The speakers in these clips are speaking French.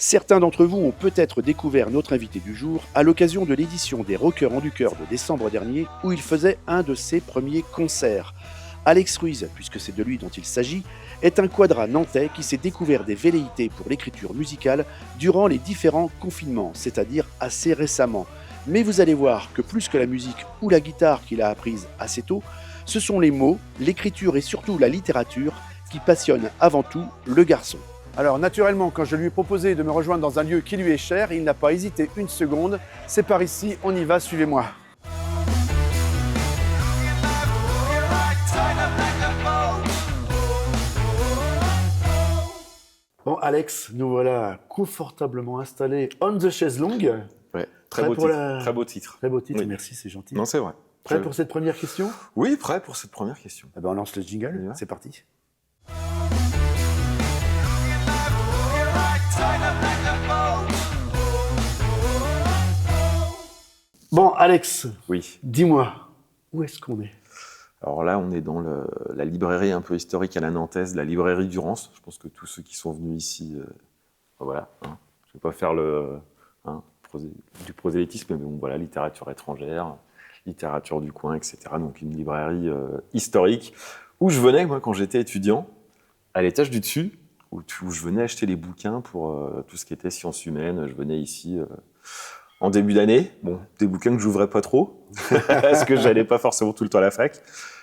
Certains d'entre vous ont peut-être découvert notre invité du jour à l'occasion de l'édition des Rockers en du Cœur de décembre dernier où il faisait un de ses premiers concerts. Alex Ruiz, puisque c'est de lui dont il s'agit, est un quadra nantais qui s'est découvert des velléités pour l'écriture musicale durant les différents confinements, c'est-à-dire assez récemment. Mais vous allez voir que plus que la musique ou la guitare qu'il a apprise assez tôt, ce sont les mots, l'écriture et surtout la littérature qui passionnent avant tout le garçon. Alors naturellement, quand je lui ai proposé de me rejoindre dans un lieu qui lui est cher, il n'a pas hésité une seconde. C'est par ici, on y va, suivez-moi. Bon Alex, nous voilà confortablement installés on the chaise longue. Ouais, très beau titre. Très beau titre. Très beau titre, Oui. merci, c'est gentil. Non, c'est vrai. Prêt pour cette première question? Oui, prêt pour cette première question. Eh ben, on lance le jingle, Ouais. c'est parti. Bon Alex, Oui. dis-moi, où est-ce qu'on est? Alors là, on est dans la librairie un peu historique à la nantaise, la librairie Durance. Je pense que tous ceux qui sont venus ici, voilà. Hein, je ne vais pas faire du prosélytisme, mais bon, voilà, littérature étrangère, littérature du coin, etc. Donc une librairie historique où je venais, moi, quand j'étais étudiant, à l'étage du dessus, où je venais acheter les bouquins pour tout ce qui était sciences humaines. Je venais ici en début d'année. Bon, des bouquins que j'ouvrais pas trop, parce que j'allais pas forcément tout le temps à la fac.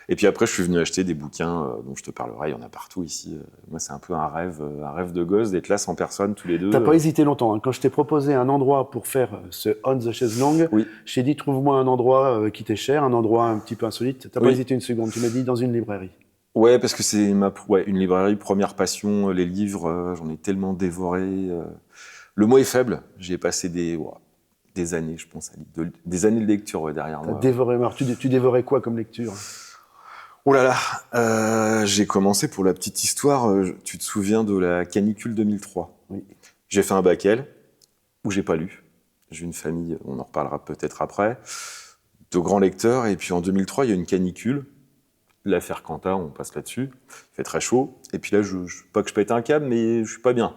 Et puis après, je suis venu acheter des bouquins dont je te parlerai. Il y en a partout ici. Moi, c'est un peu un rêve de gosse d'être là sans personne tous les deux. T'as pas hésité longtemps, hein. Quand je t'ai proposé un endroit pour faire ce On the Chaise Longue, Oui. je t'ai dit trouve-moi un endroit qui t'est cher, un endroit un petit peu insolite. T'as pas Oui. hésité une seconde, tu m'as dit dans une librairie. Ouais, parce que c'est une librairie, première passion. Les livres, j'en ai tellement dévoré. Le mot est faible. J'y ai passé des années, je pense, des années de lecture derrière T'as moi. dévoré, alors tu dévorais quoi comme lecture? Oh là là, j'ai commencé pour la petite histoire. Tu te souviens de la canicule 2003? Oui. J'ai fait un bac L où j'ai pas lu. J'ai une famille, on en reparlera peut-être après, de grands lecteurs. Et puis en 2003, il y a une canicule. L'affaire Quentin, on passe là-dessus. Il fait très chaud. Et puis là, pas que je pète un câble, mais je suis pas bien.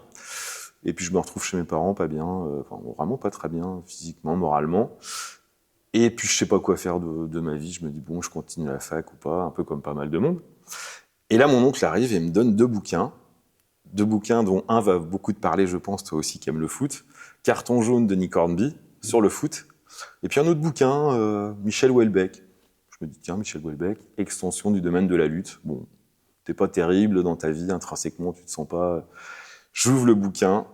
Et puis je me retrouve chez mes parents, pas bien. Vraiment pas très bien, physiquement, moralement. Et puis je sais pas quoi faire de ma vie. Je me dis, bon, je continue la fac ou pas, un peu comme pas mal de monde. Et là, mon oncle arrive et me donne deux bouquins dont un va beaucoup te parler, je pense, toi aussi qui aimes le foot. Carton jaune de Nick Hornby, sur le foot. Et puis un autre bouquin, Michel Houellebecq. Je me dis, tiens, Michel Houellebecq, extension du domaine de la lutte. Bon, t'es pas terrible dans ta vie, intrinsèquement, tu te sens pas... J'ouvre le bouquin.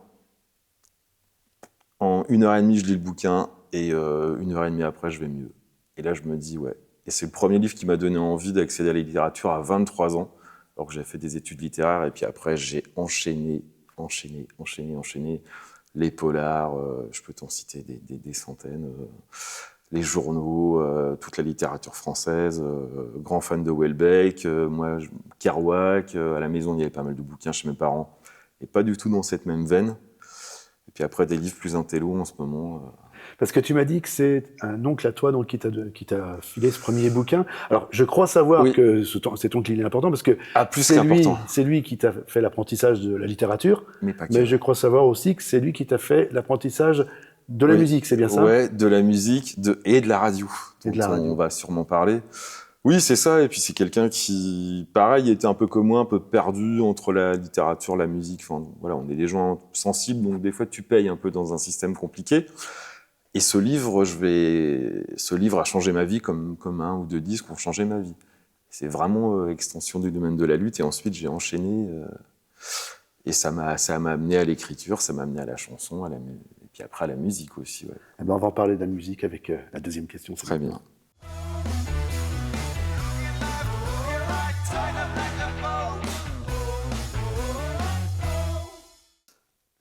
En 1h30, je lis le bouquin. Et 1h30 après, je vais mieux. Et là, je me dis, ouais. Et c'est le premier livre qui m'a donné envie d'accéder à la littérature à 23 ans, alors que j'avais fait des études littéraires. Et puis après, j'ai enchaîné. Les polars, je peux t'en citer des centaines. Les journaux, toute la littérature française. Grand fan de Houellebecq. Moi, Kerouac. À la maison, il y avait pas mal de bouquins chez mes parents. Et pas du tout dans cette même veine. Et puis après, des livres plus intello en ce moment... Parce que tu m'as dit que c'est un oncle à toi donc, qui t'a filé ce premier bouquin. Alors, je crois savoir Oui. que cet oncle il est important parce que plus c'est lui qui t'a fait l'apprentissage de la littérature, Mais pas que. mais je crois savoir aussi que c'est lui qui t'a fait l'apprentissage de la Oui. musique, c'est bien ça? Ouais, de la musique et de la radio. Et de la radio. On va sûrement parler. Oui, c'est ça. Et puis c'est quelqu'un qui, pareil, était un peu comme moi, un peu perdu entre la littérature, la musique. Enfin, voilà, on est des gens sensibles, donc des fois tu payes un peu dans un système compliqué. Et ce livre a changé ma vie comme un ou deux disques ont changé ma vie. C'est vraiment extension du domaine de la lutte. Et ensuite, j'ai enchaîné. Et ça m'a amené à l'écriture, ça m'a amené à la chanson, et puis après à la musique aussi. Ouais. Eh ben, on va en parler de la musique avec la deuxième question. Très bien.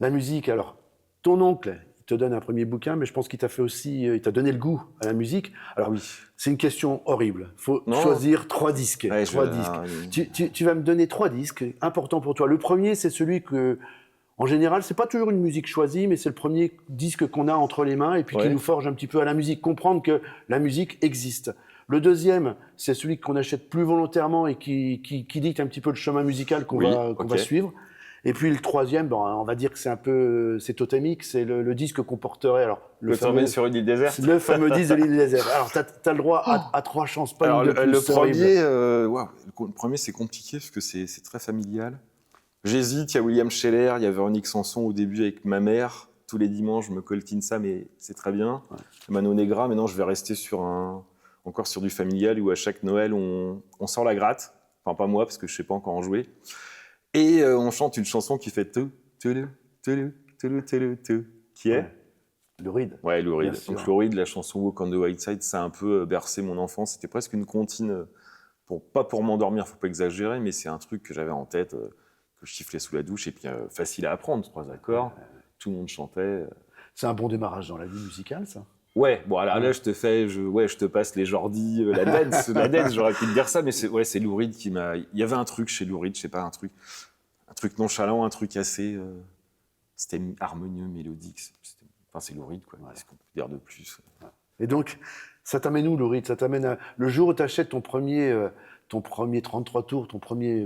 La musique, alors, ton oncle, il te donne un premier bouquin, mais je pense qu'il t'a fait aussi, il t'a donné le goût à la musique. Alors, Oui. c'est une question horrible. Il faut Non. choisir 3 disques. Ouais, 3 disques. Tu vas me donner 3 disques importants pour toi. Le premier, c'est celui que, en général, c'est pas toujours une musique choisie, mais c'est le premier disque qu'on a entre les mains et puis qui nous forge un petit peu à la musique, comprendre que la musique existe. Le deuxième, c'est celui qu'on achète plus volontairement et qui dicte un petit peu le chemin musical qu'on va suivre. Et puis le troisième, bon, on va dire que c'est un peu, c'est totémique, c'est le disque qu'on porterait. Alors, Le t'emmène sur une île déserte. le fameux disque de l'île déserte. Alors, t'as le droit à 3 chances, pas Alors, une de plus. le c'est horrible. premier, le premier, c'est compliqué parce que c'est très familial. J'hésite, il y a William Scheller, il y a Véronique Sanson au début avec ma mère. Tous les dimanches, je me coltine ça, mais c'est très bien. Ouais. Mano Negra, maintenant, je vais rester encore sur du familial où à chaque Noël, on sort la gratte. Enfin, pas moi, parce que je sais pas encore en jouer. Et on chante une chanson qui fait qui est Lou Reed. Ouais, Lou Reed. Bien sûr. Donc Lou Reed, la chanson Walk on the White Side, ça a un peu bercé mon enfance. C'était presque une comptine, pas pour m'endormir, faut pas exagérer, mais c'est un truc que j'avais en tête, que je sifflais sous la douche, et puis facile à apprendre, 3 accords, tout le monde chantait. C'est un bon démarrage dans la vie musicale, ça. Ouais, bon alors là je te passe les Jordi, la dance, j'aurais pu te dire ça, mais c'est Lou Reed qui m'a. Il y avait un truc chez Lou Reed, je sais pas, un truc nonchalant, un truc assez, c'était harmonieux, mélodique. Enfin, c'est Lou Reed, quoi. Ouais. Qu'est-ce qu'on peut dire de plus? Et donc, ça t'amène où, Lou Reed? Ça t'amène le jour où tu achètes ton premier 33 tours, ton premier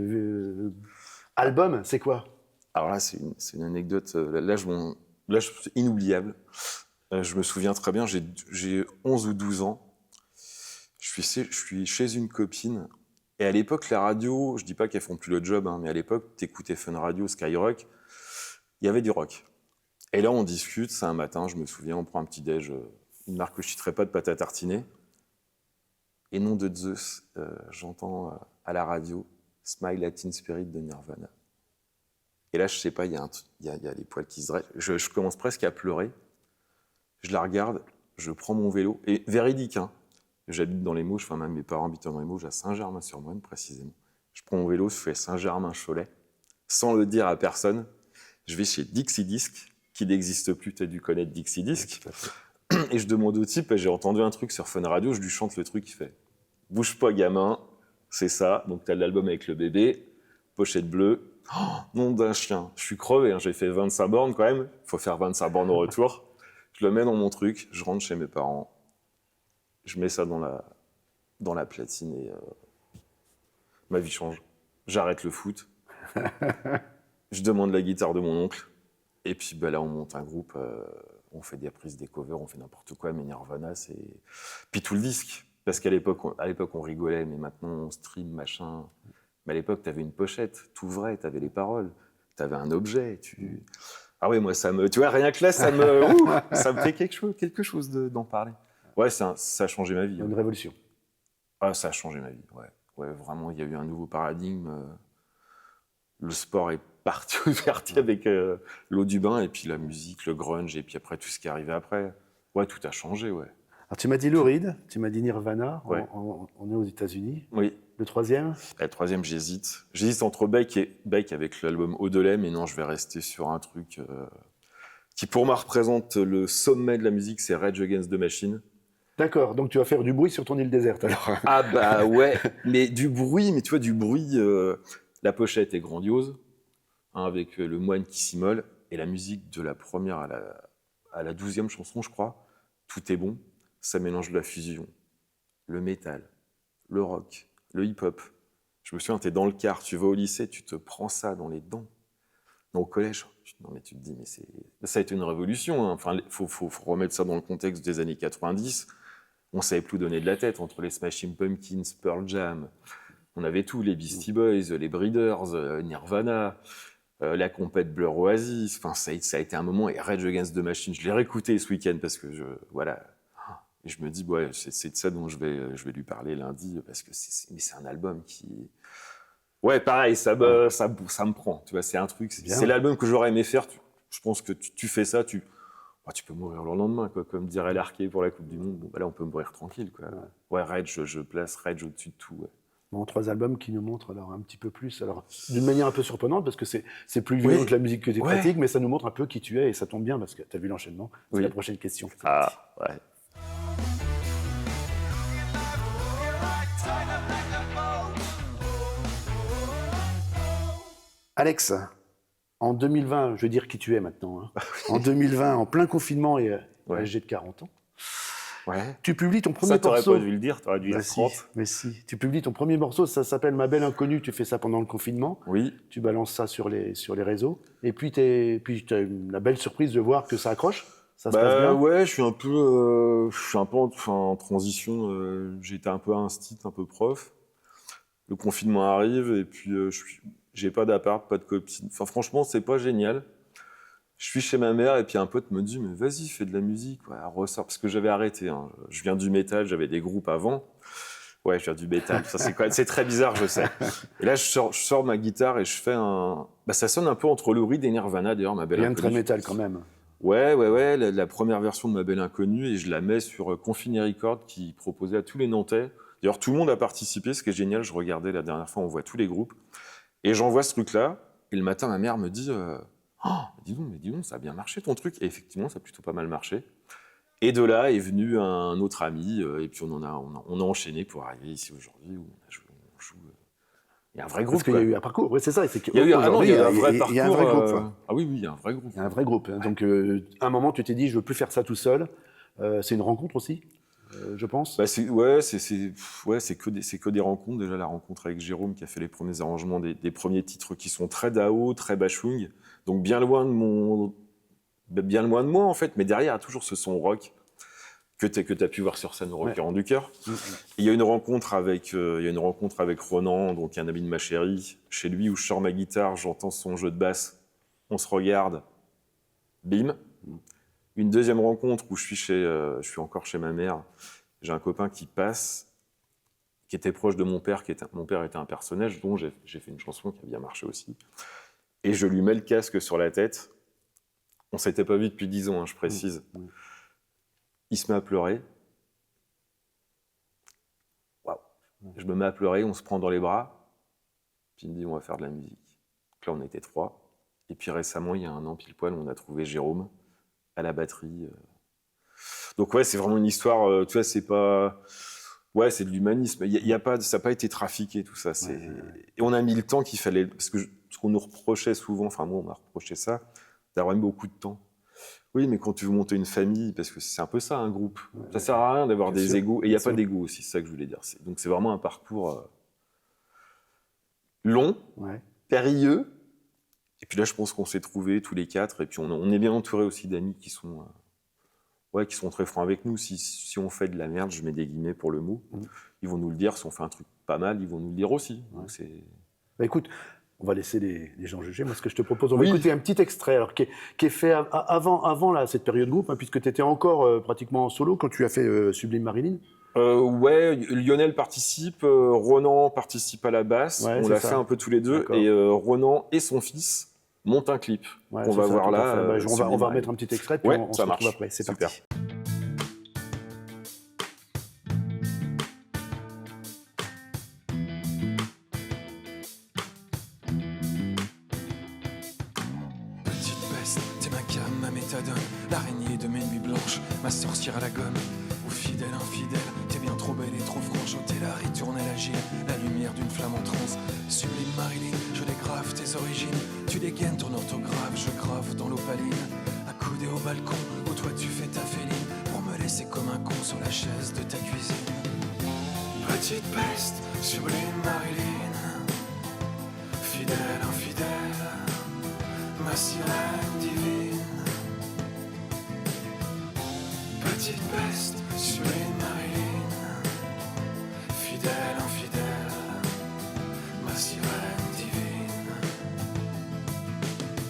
album, c'est quoi? Alors là, c'est une anecdote. C'est inoubliable. Je me souviens très bien, j'ai 11 ou 12 ans. Je suis chez une copine. Et à l'époque, la radio, je dis pas qu'elles font plus le job, hein, mais à l'époque, t'écoutais Fun Radio, Skyrock, il y avait du rock. Et là, on discute, c'est un matin, je me souviens, on prend un petit déj, une marque que je citerai pas, de pâte à tartiner. Et nom de Zeus, j'entends à la radio Smile Latin Spirit de Nirvana. Et là, je sais pas, il y a les poils qui se dressent. Je commence presque à pleurer. Je la regarde, je prends mon vélo, et véridique, hein. J'habite dans les Mauges, enfin même mes parents habitent dans les Mauges, à Saint-Germain-sur-Moine précisément. Je prends mon vélo, je fais Saint-Germain-Cholet, sans le dire à personne. Je vais chez Dixie Disc, qui n'existe plus, tu as dû connaître Dixie Disc. Et je demande au type, j'ai entendu un truc sur Fun Radio, je lui chante le truc, il fait « Bouge pas gamin, c'est ça, donc t'as l'album avec le bébé, pochette bleue. Oh, nom d'un chien, je suis crevé, hein. J'ai fait 25 bornes quand même, il faut faire 25 bornes au retour. Je le mets dans mon truc, je rentre chez mes parents, je mets ça dans la platine et ma vie change. J'arrête le foot, je demande la guitare de mon oncle, et puis bah, là on monte un groupe, on fait des prises, des covers, on fait n'importe quoi, mais Nirvana c'est... Puis tout le disque, parce qu'à l'époque on rigolait, mais maintenant on stream, machin. Mais à l'époque t'avais une pochette, t'ouvrais, t'avais les paroles, t'avais un objet, Ah ouais, moi, tu vois, rien que là, ça me fait quelque chose d'en parler. Ouais, ça a changé ma vie. Une révolution. Ah, ça a changé ma vie, ouais. Ouais, vraiment, il y a eu un nouveau paradigme. Le sport est parti avec l'eau du bain, et puis la musique, le grunge, et puis après, tout ce qui est arrivé après. Ouais, tout a changé, ouais. Alors, tu m'as dit Lou Reed, tu m'as dit Nirvana, ouais. On est aux États-Unis. Oui. Le troisième? Le troisième, j'hésite. J'hésite entre Beck avec l'album Au-delà, mais non, je vais rester sur un truc qui, pour moi, représente le sommet de la musique, c'est Rage Against the Machine. D'accord, donc tu vas faire du bruit sur ton île déserte, alors. Ah bah ouais, mais du bruit, mais tu vois, du bruit, la pochette est grandiose, hein, avec le moine qui s'immole, et la musique de la première à la 12e chanson, je crois, tout est bon, ça mélange la fusion, le métal, le rock, le hip-hop. Je me souviens, t'es dans le car, tu vas au lycée, tu te prends ça dans les dents. Non, au collège, non mais tu te dis, mais ça a été une révolution, hein. Enfin, faut remettre ça dans le contexte des années 90. On savait plus donner de la tête entre les Smashing Pumpkins, Pearl Jam. On avait tout, les Beastie Boys, les Breeders, Nirvana, la compète Blur Oasis. Enfin, ça a été un moment. Et Rage Against the Machine, je l'ai réécouté ce week-end parce que voilà. Et je me dis, ouais, c'est de ça dont je vais lui parler lundi parce que c'est un album qui, ouais, pareil, ça me prend. Tu vois, c'est un truc. C'est l'album que j'aurais aimé faire. Je pense que tu fais ça, tu peux mourir le lendemain, quoi, comme dirait Larquet pour la Coupe du Monde. Bon, bah là, on peut mourir tranquille, quoi. Ouais, Rage, je place Rage au-dessus de tout. Ouais. Bon, 3 albums qui nous montrent alors un petit peu plus, alors d'une manière un peu surprenante parce que c'est plus violent que la musique que tu pratiques, mais ça nous montre un peu qui tu es et ça tombe bien parce que tu as vu l'enchaînement. C'est la prochaine question. Ah, ouais. Alex, en 2020, je vais dire qui tu es maintenant, hein. En 2020, en plein confinement et âgé de 40 ans, Ouais. Tu publies ton premier Ça, t'aurais morceau. pas dû le dire, t'aurais dû dire 30. Mais si. Tu publies ton premier morceau, ça s'appelle Ma Belle Inconnue. Tu fais ça pendant le confinement. Oui. Tu balances ça sur les réseaux. Et puis, tu as la belle surprise de voir que ça accroche. Ça se passe bien. Ouais, je suis un peu en transition. J'étais un peu instit, un peu prof. Le confinement arrive et puis j'ai pas d'appart, pas de copine. Enfin, franchement, c'est pas génial. Je suis chez ma mère et puis un pote me dit mais vas-y, fais de la musique, ouais, ressors, parce que j'avais arrêté. Hein. Je viens du métal, j'avais des groupes avant. Ouais, je viens du métal. Ça c'est très bizarre, je sais. Et là, je sors ma guitare et je fais un. Bah, ça sonne un peu entre Lou Reed et Nirvana d'ailleurs, Ma Belle Rien de Inconnue. très métal quand même. Ouais, la première version de Ma Belle Inconnue et je la mets sur Confiné Records qui proposait à tous les Nantais. D'ailleurs, tout le monde a participé, ce qui est génial. Je regardais la dernière fois, on voit tous les groupes. Et j'envoie ce truc-là. Et le matin, ma mère me dit oh, dis donc, ça a bien marché ton truc. Et effectivement, ça a plutôt pas mal marché. Et de là est venu un autre ami. Et puis on a enchaîné pour arriver ici aujourd'hui où on joue. Il y a un vrai groupe. Parce qu'il y a eu un parcours, oui, c'est ça. Il y a eu un vrai parcours. Il y a un vrai groupe. Ah oui, il y a un vrai groupe. Il y a un vrai groupe. Donc, à un moment, tu t'es dit, je veux plus faire ça tout seul. C'est une rencontre aussi, je pense. Bah c'est que des rencontres. Déjà la rencontre avec Jérôme qui a fait les premiers arrangements des premiers titres qui sont très Dao, très bashung, donc bien loin de moi en fait. Mais derrière il y a toujours ce son rock que t'as pu voir sur scène au Rockers du Cœur. Il y a une rencontre avec Ronan, donc un ami de ma chérie, chez lui où je sors ma guitare, j'entends son jeu de basse, on se regarde, bim. Une deuxième rencontre où je suis encore chez ma mère. J'ai un copain qui passe, qui était proche de mon père, mon père était un personnage dont j'ai fait une chanson qui a bien marché aussi. Et je lui mets le casque sur la tête. On s'était pas vu depuis 10 ans, hein, je précise. Il se met à pleurer. Waouh. Je me mets à pleurer, on se prend dans les bras. Puis il me dit, on va faire de la musique. Donc là, on était 3. Et puis récemment, il y a un an pile poil, on a trouvé Jérôme à la batterie. Donc ouais, c'est vraiment une histoire, tu vois, c'est pas... Ouais, c'est de l'humanisme. Ça n'a pas été trafiqué, tout ça. Et on a mis le temps qu'il fallait... Parce que ce qu'on nous reprochait souvent, enfin moi, on m'a reproché ça, d'avoir mis beaucoup de temps. Oui, mais quand tu veux monter une famille, parce que c'est un peu ça, un groupe, ça sert à rien d'avoir des égos. Et il n'y a pas d'ego aussi, c'est ça que je voulais dire. Donc c'est vraiment un parcours long, périlleux. Et puis là, je pense qu'on s'est trouvés tous les 4. Et puis on est bien entouré aussi d'amis qui sont très francs avec nous. Si on fait de la merde, je mets des guillemets pour le mot, ils vont nous le dire. Si on fait un truc pas mal, ils vont nous le dire aussi. Donc bah écoute, on va laisser les gens juger. Moi, ce que je te propose, on va écouter un petit extrait alors, qui est fait avant là, cette période groupe, hein, puisque tu étais encore pratiquement en solo quand tu as fait Sublime Marilyn. Ouais, Lionel participe, Ronan participe à la basse, on l'a fait un peu tous les deux, et Ronan et son fils montent un clip qu'on va voir là. On va remettre un petit extrait, puis on se retrouve après. C'est super. Parti. Petite peste, t'es ma cam, ma méthadone, l'araignée de mes nuits blanches, ma sorcière à la gomme. Ô fidèle, infidèle, t'es bien trop belle et trop franche. Ôtez la ritournelle agile, la lumière d'une flamme en transe. Sublime Marilyn, je dégrave tes origines. Tu dégaines ton orthographe, je grave dans l'opaline. Accoudé au balcon, où toi tu fais ta féline, pour me laisser comme un con sur la chaise de ta cuisine. Petite peste, sublime Marilyn, fidèle, infidèle, ma sirène divine. Petite peste, sublime Marilyn, fidèle, infidèle, ma sirène divine.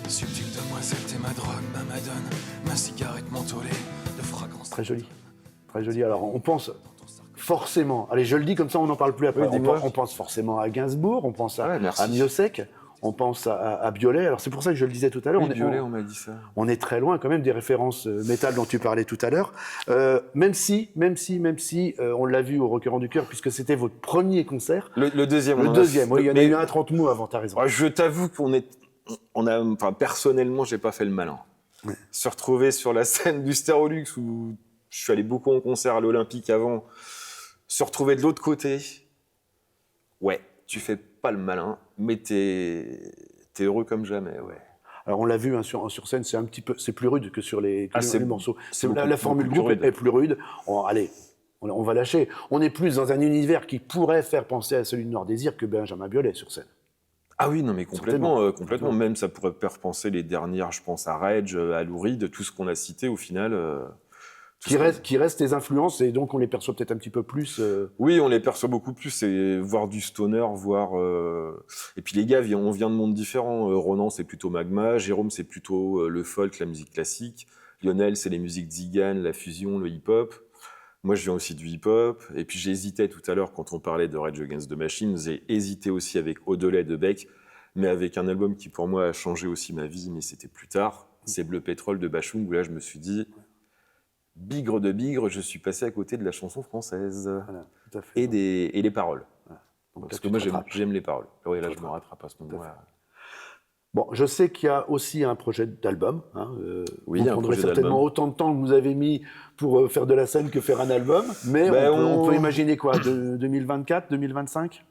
Subtile demoiselle, t'es ma drogue, ma madone, ma cigarette mentholée de fragrance. Très joli, très joli. Alors on pense forcément, allez je le dis comme ça on n'en parle plus après, on pense forcément à Gainsbourg, on pense à Miossec, on pense à Biolay. Alors c'est pour ça que je le disais tout à l'heure. Biolay, on m'a dit ça. On est très loin quand même des références métal dont tu parlais tout à l'heure. Même si, on l'a vu au Rockers du Cœur, puisque c'était votre premier concert. Le deuxième. Oui, il y en a eu un 30 mots avant, t'as raison. Je t'avoue personnellement, j'ai pas fait le malin. Ouais. Se retrouver sur la scène du Stérolux où je suis allé beaucoup en concert à l'Olympique avant, se retrouver de l'autre côté. Ouais, tu fais pas le malin, mais t'es heureux comme jamais, ouais. Alors on l'a vu hein, sur scène, c'est plus rude que sur les morceaux. c'est La beaucoup formule plus groupe rude. est plus rude. Allez, on va lâcher. On est plus dans un univers qui pourrait faire penser à celui de Noir Désir que Benjamin Biolay sur scène. Ah oui, non, mais complètement. Certainement. Même, ça pourrait faire penser les dernières, je pense à Rage, à Lou Reed, tout ce qu'on a cité au final. Qui restent des influences et donc on les perçoit peut-être un petit peu plus. Oui, on les perçoit beaucoup plus, et voir du stoner, Et puis les gars, on vient de mondes différents. Ronan, c'est plutôt Magma. Jérôme, c'est plutôt le folk, la musique classique. Lionel, c'est les musiques Zigane, la fusion, le hip-hop. Moi, je viens aussi du hip-hop. Et puis j'ai hésité tout à l'heure, quand on parlait de Rage Against the Machine, j'ai hésité aussi avec Au-delà de Beck, mais avec un album qui, pour moi, a changé aussi ma vie, mais c'était plus tard. C'est Bleu Pétrole de Bachung, où là, je me suis dit... Bigre de bigre, je suis passé à côté de la chanson française. Voilà, tout à fait. Et les paroles. Voilà. Donc, parce là, que moi, j'aime les paroles. Oui, là, je me rattrape à ce Tout à moment-là. Bon, je sais qu'il y a aussi un projet d'album. Hein, Oui, vous un prendrez projet certainement d'album. autant de temps que vous avez mis pour faire de la scène que faire un album. Mais on peut imaginer quoi 2024, 2025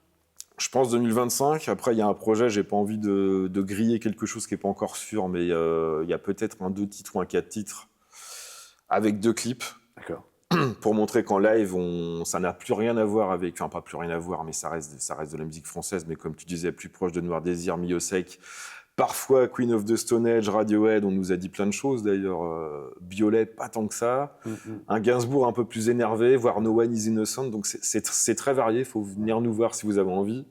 Je pense 2025. Après, il y a un projet, j'ai pas envie de griller quelque chose qui est pas encore sûr, mais il y a peut-être un 2 titres ou un 4 titres avec 2 clips. D'accord. Pour montrer qu'en live, ça n'a plus rien à voir avec... Enfin, pas plus rien à voir, mais ça reste de la musique française, mais comme tu disais, plus proche de Noir Désir, Miosek. Parfois, Queen of the Stone Age, Radiohead, on nous a dit plein de choses d'ailleurs. Biolay, pas tant que ça. Un Gainsbourg un peu plus énervé, voire No One is Innocent. Donc c'est très varié, il faut venir nous voir si vous avez envie.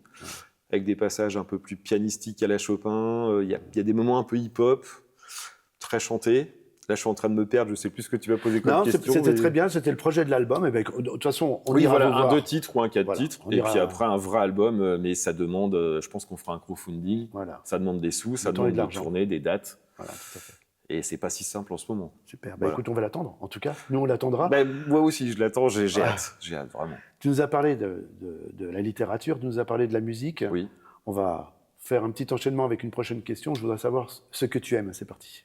Avec des passages un peu plus pianistiques à la Chopin. Il y a des moments un peu hip-hop, très chantés. Là, je suis en train de me perdre, je sais plus ce que tu vas poser comme question. C'était très bien, c'était le projet de l'album. Et ben, de toute façon, on oui, ira voilà, vous voir. un 2 titres ou un 4 titres. Et puis après, un vrai album, mais ça demande, je pense qu'on fera un crowdfunding. Voilà. Ça demande des sous, ça demande des tournées, des dates. Voilà, tout à fait. Et c'est pas si simple en ce moment. Super. Bah, écoute, on va l'attendre. En tout cas, nous, on l'attendra. Moi aussi, je l'attends, j'ai hâte. J'ai hâte, vraiment. Tu nous as parlé de la littérature, tu nous as parlé de la musique. Oui. On va faire un petit enchaînement avec une prochaine question. Je voudrais savoir ce que tu aimes. C'est parti.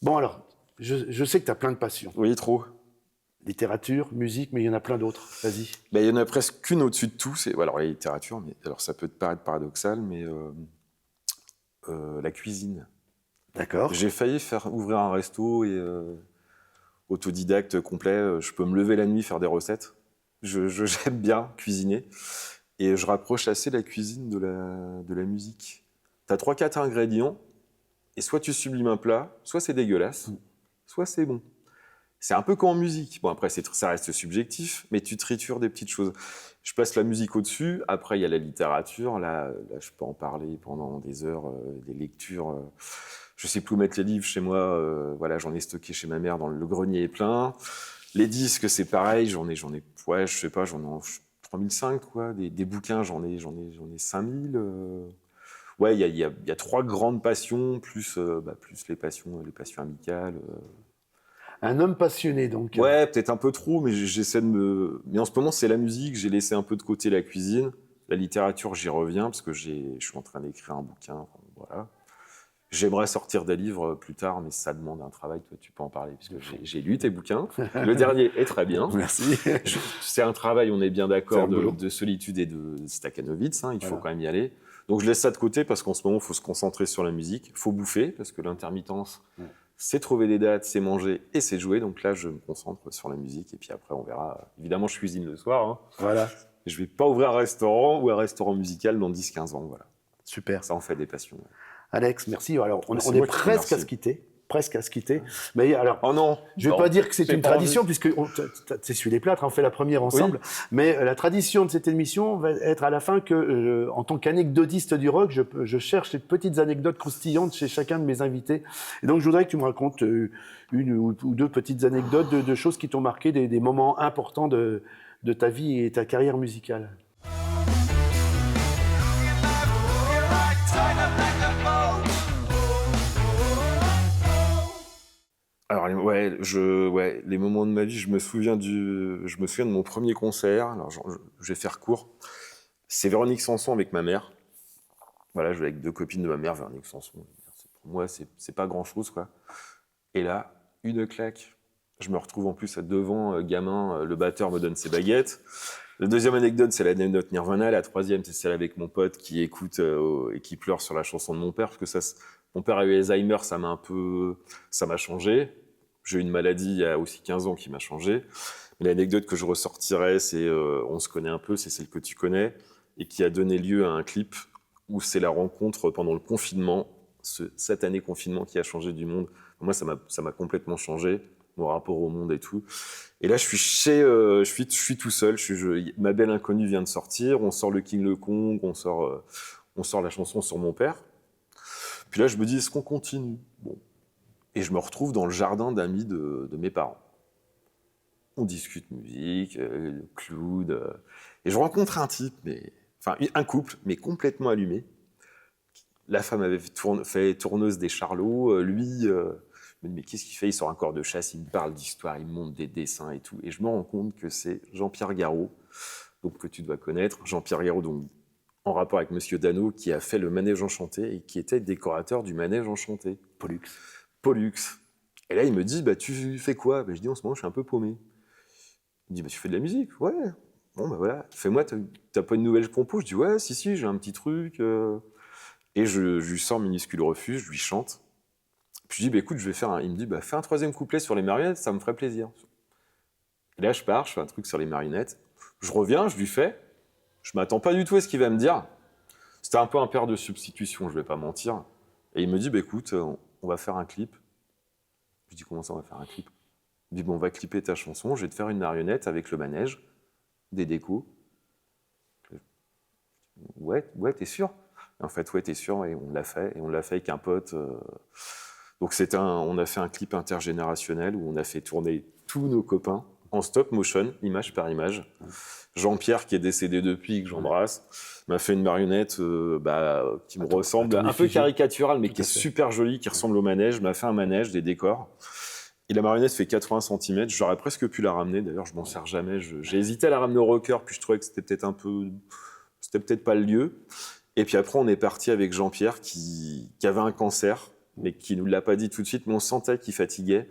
Bon alors, je sais que tu as plein de passions. Oui, trop. Littérature, musique, mais il y en a plein d'autres. Vas-y. Il y en a presque qu'une au-dessus de tout. Alors la littérature, mais alors ça peut te paraître paradoxal, mais la cuisine. D'accord. J'ai failli ouvrir un resto et autodidacte complet. Je peux me lever la nuit, faire des recettes. J'aime bien cuisiner. Et je rapproche assez la cuisine de la musique. T'as 3-4 ingrédients, et soit tu sublimes un plat, soit c'est dégueulasse, soit c'est bon. C'est un peu comme en musique. Bon, après, ça reste subjectif, mais tu tritures des petites choses. Je passe la musique au-dessus. Après, il y a la littérature. Là, je peux en parler pendant des heures, des lectures. Je sais plus où mettre les livres chez moi. Voilà, j'en ai stocké chez ma mère, le grenier est plein. Les disques, c'est pareil. J'en ai, ouais, je sais pas, j'en ai 3005, quoi. Des bouquins, j'en ai 5000. Ouais, il y a 3 grandes passions, plus les passions amicales. Un homme passionné, donc. Ouais, peut-être un peu trop, mais j'essaie de me... Mais en ce moment, c'est la musique. J'ai laissé un peu de côté la cuisine. La littérature, j'y reviens, parce que je suis en train d'écrire un bouquin. Voilà. J'aimerais sortir des livres plus tard, mais ça demande un travail. Toi, tu peux en parler, parce que j'ai lu tes bouquins. Le dernier est très bien. Merci. C'est un travail, on est bien d'accord, de solitude et de Stakhanovitz. Il faut quand même y aller. Donc, je laisse ça de côté, parce qu'en ce moment, il faut se concentrer sur la musique. Il faut bouffer, parce que l'intermittence... c'est trouver des dates, c'est manger et c'est jouer. Donc là, je me concentre sur la musique et puis après, on verra. Évidemment, je cuisine le soir. Voilà. Je vais pas ouvrir un restaurant ou un restaurant musical dans 10-15 ans. Voilà. Super. Ça en fait des passions. Alex, merci. Alors, on est presque à se quitter. Presque à se quitter. Mais alors, oh non, je vais pas dire que c'est une tradition, puisque t'essuies les plâtres, on fait la première ensemble. Oui. Mais la tradition de cette émission va être à la fin que, en tant qu'anecdotiste du rock, je cherche ces petites anecdotes croustillantes chez chacun de mes invités. Et donc, je voudrais que tu me racontes une ou 2 petites anecdotes de choses qui t'ont marqué, des moments importants de ta vie et ta carrière musicale. Alors, les moments de ma vie, je me souviens de mon premier concert. Alors, je vais faire court. C'est Véronique Sanson avec ma mère. Voilà, je vais avec 2 copines de ma mère, Véronique Sanson. Pour moi, c'est pas grand-chose, quoi. Et là, une claque. Je me retrouve en plus devant, gamin, le batteur me donne ses baguettes. La deuxième anecdote, c'est l'anecdote Nirvana. La troisième, c'est celle avec mon pote qui écoute et qui pleure sur la chanson de mon père, parce que mon père a eu Alzheimer, ça m'a changé. J'ai eu une maladie il y a aussi 15 ans qui m'a changé. Mais l'anecdote que je ressortirais, c'est, on se connaît un peu, c'est celle que tu connais, et qui a donné lieu à un clip où c'est la rencontre pendant le confinement, ce satané confinement qui a changé du monde. Moi, ça m'a complètement changé, mon rapport au monde et tout. Et là, je suis tout seul. Ma belle inconnue vient de sortir. On sort le King le Kong, on sort la chanson sur mon père. Puis là, je me dis, est-ce qu'on continue? Bon. Et je me retrouve dans le jardin d'amis de mes parents. On discute musique, clown. Et je rencontre un type, un couple, mais complètement allumé. La femme avait fait tourneuse des charlots. Lui, je me dis, mais qu'est-ce qu'il fait? Il sort un corps de chasse, il me parle d'histoire, il me montre des dessins et tout. Et je me rends compte que c'est Jean-Pierre Garot, donc, que tu dois connaître. Jean-Pierre Garot, donc, en rapport avec Monsieur Dano, qui a fait le Manège Enchanté et qui était décorateur du Manège Enchanté. Pollux. Et là, il me dit, tu fais quoi? Je dis, en ce moment, je suis un peu paumé. Il me dit, tu fais de la musique? Ouais. Bon, voilà. Fais-moi, t'as pas une nouvelle compo? Je dis, ouais, si, j'ai un petit truc. Et je lui sors Minuscule Refuge, je lui chante. Puis je dis, écoute, je vais faire il me dit, fais un troisième couplet sur les marionnettes, ça me ferait plaisir. Et là, je pars, je fais un truc sur les marionnettes. Je reviens, je lui fais. Je m'attends pas du tout à ce qu'il va me dire. C'était un peu un père de substitution, je vais pas mentir. Et il me dit, écoute, on va faire un clip. Je dis, comment ça, on va faire un clip? Il me dit, on va clipper ta chanson, je vais te faire une marionnette avec le manège, des décos. Ouais, t'es sûr? En fait, ouais, t'es sûr, et on l'a fait. Et on l'a fait avec un pote. Donc, on a fait un clip intergénérationnel où on a fait tourner tous nos copains en stop motion, image par image. Jean-Pierre, qui est décédé depuis, que j'embrasse, m'a fait une marionnette qui me ressemble, un peu caricaturale, mais qui est super jolie, qui ressemble au manège. M'a fait un manège, des décors. Et la marionnette fait 80 cm. J'aurais presque pu la ramener. D'ailleurs, je m'en sers jamais. J'ai hésité à la ramener au rocker, puis je trouvais que c'était peut-être pas le lieu. Et puis après, on est parti avec Jean-Pierre qui avait un cancer, mais qui nous l'a pas dit tout de suite, mais on sentait qu'il fatiguait.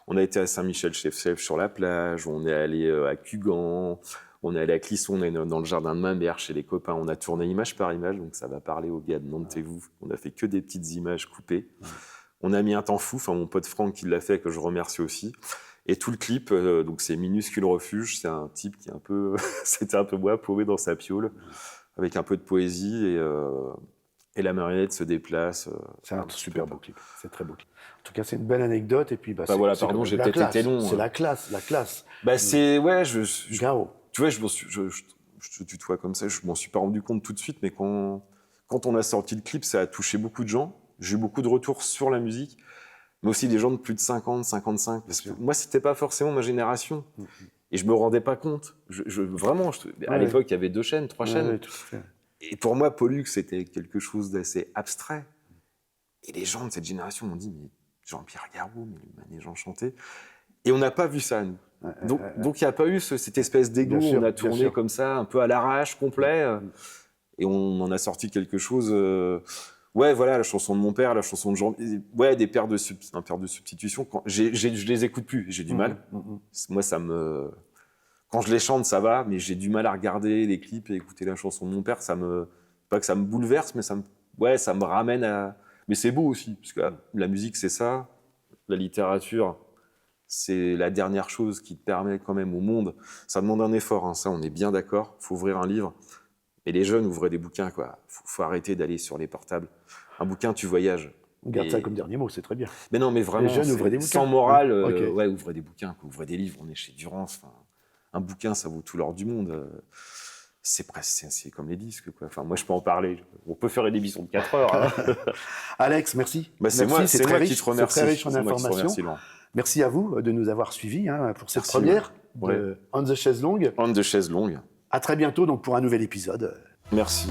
On a été à Saint-Michel-Chef sur la plage, on est allé à Cugan, on est allé à Clisson, on est dans le jardin de ma mère chez les copains. On a tourné image par image, donc ça va parler aux gars de Montez-vous. On a fait que des petites images coupées. On a mis un temps fou, mon pote Franck qui l'a fait, que je remercie aussi. Et tout le clip, donc c'est Minuscule Refuge, c'est un type qui est c'était un peu moi, paumé dans sa piole, avec un peu de poésie, et la marionnette se déplace. C'est un super beau clip, c'est très beau clip. En tout cas, c'est une belle anecdote, et puis j'ai peut-être été long. C'est la classe. Garot. Tu vois, je te tutoie comme ça, je m'en suis pas rendu compte tout de suite, mais quand on a sorti le clip, ça a touché beaucoup de gens. J'ai eu beaucoup de retours sur la musique, mais aussi des gens de plus de 50, 55. Parce que moi, c'était pas forcément ma génération. Et je me rendais pas compte. À l'époque, il y avait 2 chaînes, 3 chaînes. Ouais, tout à fait. Et pour moi, Pollux, c'était quelque chose d'assez abstrait. Et les gens de cette génération m'ont dit, mais Jean-Pierre Garot, mais le Manège Enchanté. Et on n'a pas vu ça, nous. Donc il n'y a pas eu cette espèce d'égo. On a tourné comme ça, un peu à l'arrache, complet. Et on en a sorti quelque chose... la chanson de mon père, la chanson de Jean... Ouais, un père de substitution. Je les écoute plus, j'ai du mal. Moi, quand je les chante, ça va, mais j'ai du mal à regarder les clips et écouter la chanson de mon père. Pas que ça me bouleverse, mais ça me ramène à... Mais c'est beau aussi, parce que la musique, c'est ça. La littérature, c'est la dernière chose qui te permet quand même au monde. Ça demande un effort, ça, on est bien d'accord. Il faut ouvrir un livre. Et les jeunes, ouvrez des bouquins, quoi. Faut arrêter d'aller sur les portables. Un bouquin, tu voyages. On garde ça comme dernier mot, c'est très bien. Mais non, mais vraiment, les jeunes, ouvrez des bouquins. Sans morale, ouvrez des bouquins, ouvrez des livres. On est chez Durance. Un bouquin, ça vaut tout l'or du monde. C'est comme les disques, quoi. Moi, je peux en parler. On peut faire une émission de 4 heures. Hein. Alex, merci. C'est moi qui te remercie. C'est très riche en informations. Merci à vous de nous avoir suivis pour cette première de On the Chaise Longue. On the Chaise Longue. À très bientôt donc pour un nouvel épisode. Merci.